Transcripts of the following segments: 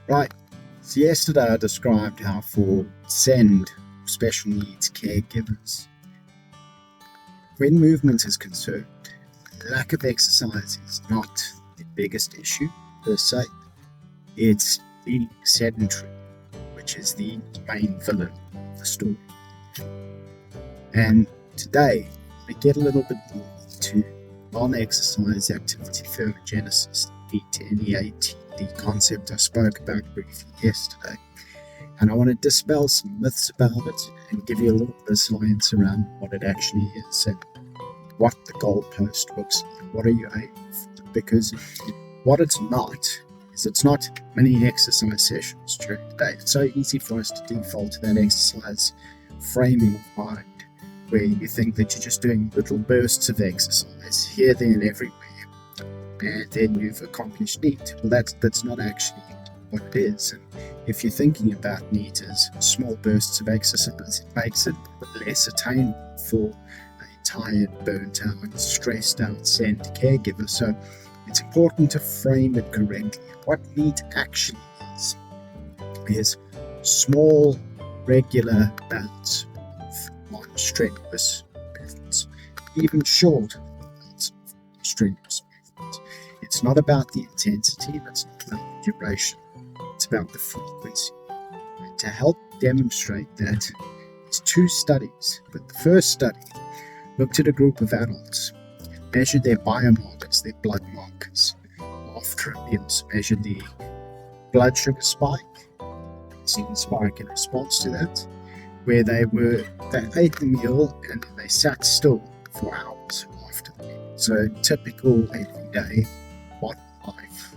Right, so yesterday I described how for SEND, special needs caregivers, when movement is concerned, lack of exercise is not the biggest issue per se. It's being sedentary, which is the main villain of the story. And today, we get a little bit more into non-exercise activity thermogenesis, P10E8, the concept I spoke about briefly yesterday. And I want to dispel some myths about it and give you a little bit of science around what it actually is and what the goalpost looks like. What are you aiming for? Because what it's not is it's not many exercise sessions during the day. It's so easy for us to default to that exercise framing of mind where you think that you're just doing little bursts of exercise here, there, and everywhere, and then you've accomplished NEAT. Well, that's not actually what it is. And if you're thinking about NEAT as small bursts of exercise, it makes it less attainable for a tired, burnt out, stressed out SEND caregiver. So it's important to frame it correctly. What NEAT actually is small, regular bouts of non-strenuous movements, even short bouts of strenuous movements. It's not about the intensity, it's not about the duration, it's about the frequency. And to help demonstrate that, there's two studies. But the first study looked at a group of adults, measured their biomarkers, their blood markers, after a meal, measured the blood sugar spike, insulin spike in response to that, where they ate the meal and then they sat still for hours after the meal. So typical everyday modern life.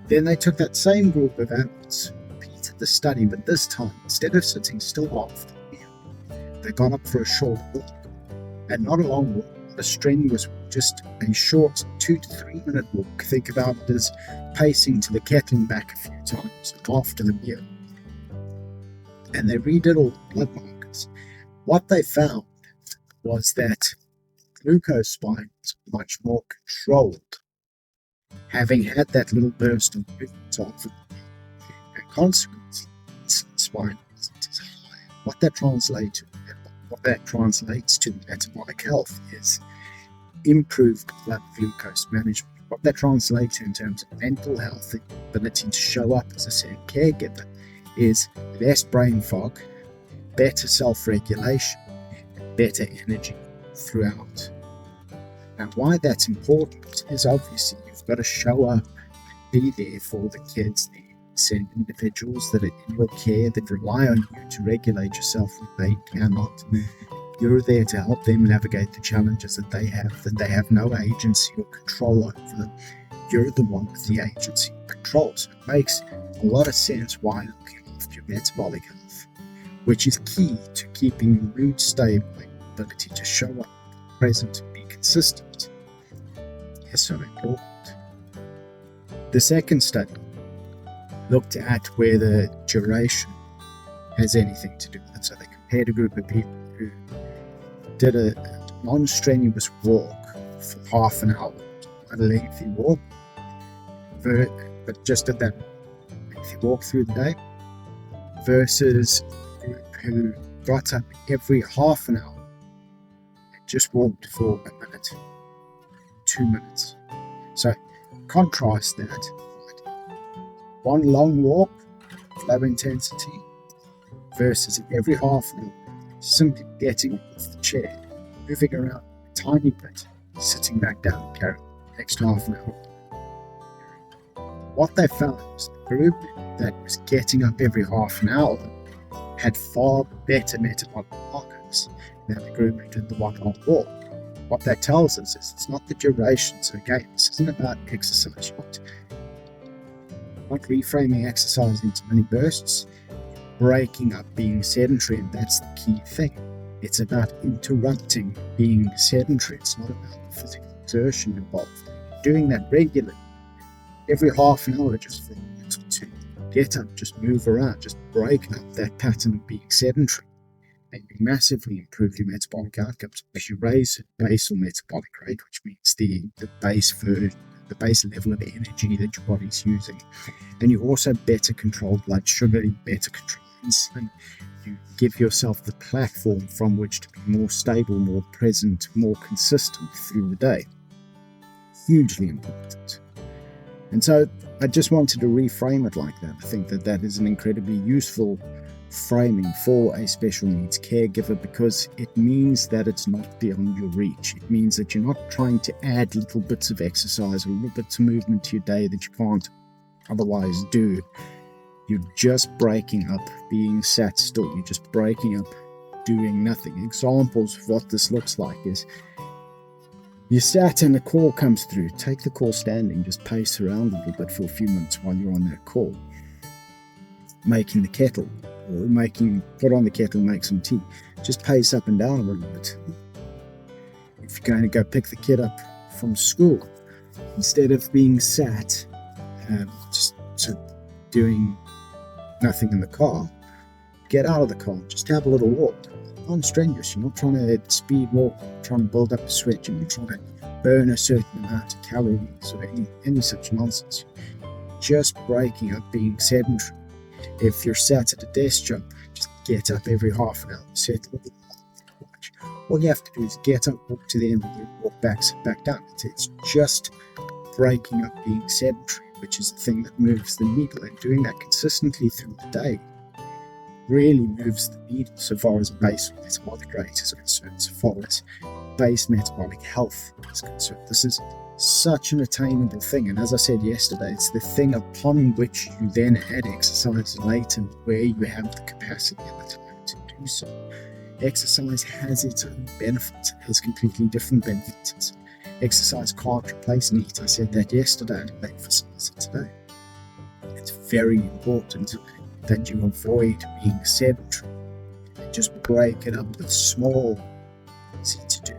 Then they took that same group of adults, repeated the study, but this time, instead of sitting still after the meal, they got up for a short walk. And not a long walk, not a strenuous walk, just a short 2 to 3 minute walk. Think about it as pacing to the kettle and back a few times after the meal. And they redid all the blood markers. What they found was that glucose spike was much more controlled, having had that little burst of movement after the meal. And consequently, insulin spike wasn't as high. What that translates to metabolic health is improved blood glucose management. What that translates in terms of mental health, the ability to show up as a SEND caregiver, is less brain fog, better self-regulation, and better energy throughout. Now, why that's important is obviously you've got to show up, be there for the kids, the SEND individuals that are in your care, that rely on you to regulate yourself when they cannot. You're there to help them navigate the challenges that they have no agency or control over them. You're the one with the agency and control. So it makes a lot of sense why looking after your metabolic health, which is key to keeping your mood stable and ability to show up, present, and be consistent, is so important. The second study looked at whether duration has anything to do with it. So they compared a group of people who did a non-strenuous walk for half an hour, a lengthy walk, but just did that lengthy walk through the day, versus a group who got up every half an hour and just walked for a minute, 2 minutes. So contrast that. One long walk, low intensity, versus every half an hour, simply getting off the chair, moving around a tiny bit, sitting back down, carrying the next half an hour. What they found was the group that was getting up every half an hour had far better metabolic markers than the group who did the 1 hour walk. What that tells us is it's not the duration. So again, this isn't about exercise. Not reframing exercise into many bursts, breaking up being sedentary, and that's the key thing. It's about interrupting being sedentary. It's not about the physical exertion involved. Doing that regularly, every half an hour, just for a minute or two, get up, just move around, just break up that pattern of being sedentary, and you massively improve your metabolic outcomes. If you raise basal metabolic rate, which means the base version the base level of energy that your body's using. And you also better control blood sugar, you better control insulin. You give yourself the platform from which to be more stable, more present, more consistent through the day. Hugely important. And so I just wanted to reframe it like that. I think that that is an incredibly useful framing for a special needs caregiver, because it means that it's not beyond your reach. It means that you're not trying to add little bits of exercise or little bits of movement to your day that you can't otherwise do. You're just breaking up being sat still. You're just breaking up doing nothing. Examples of what this looks like is you sat and a call comes through. Take the call standing. Just pace around a little bit for a few minutes while you're on that call. Making the kettle, or put on the kettle, make some tea. Just pace up and down a little bit. If you're going to go pick the kid up from school, instead of being sat, just sort of doing nothing in the car, get out of the car, just have a little walk. Non-strenuous. You're not trying to speed walk, trying to build up a sweat, you're not trying to burn a certain amount of calories or any such nonsense. Just breaking up being sedentary. If you're sat at a desk job, just get up every half an hour, sit a little watch. All you have to do is get up, walk to the end of the room, walk back, sit back down. It's just breaking up being sedentary, which is the thing that moves the needle, and doing that consistently through the day really moves the needle so far as base metabolic rate is concerned, so far as base metabolic health is concerned. This is such an attainable thing, and as I said yesterday, it's the thing upon which you then add exercise later, where you have the capacity and the time to do so. Exercise has its own benefits. It has completely different benefits. Exercise can't replace NEAT. I said that yesterday and I emphasize it today. It's very important that you avoid being sedentary and just break it up with small, easy to do,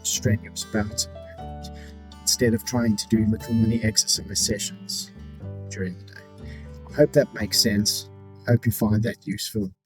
strenuous bouts instead of trying to do little mini exercise sessions during the day. I hope that makes sense. I hope you find that useful.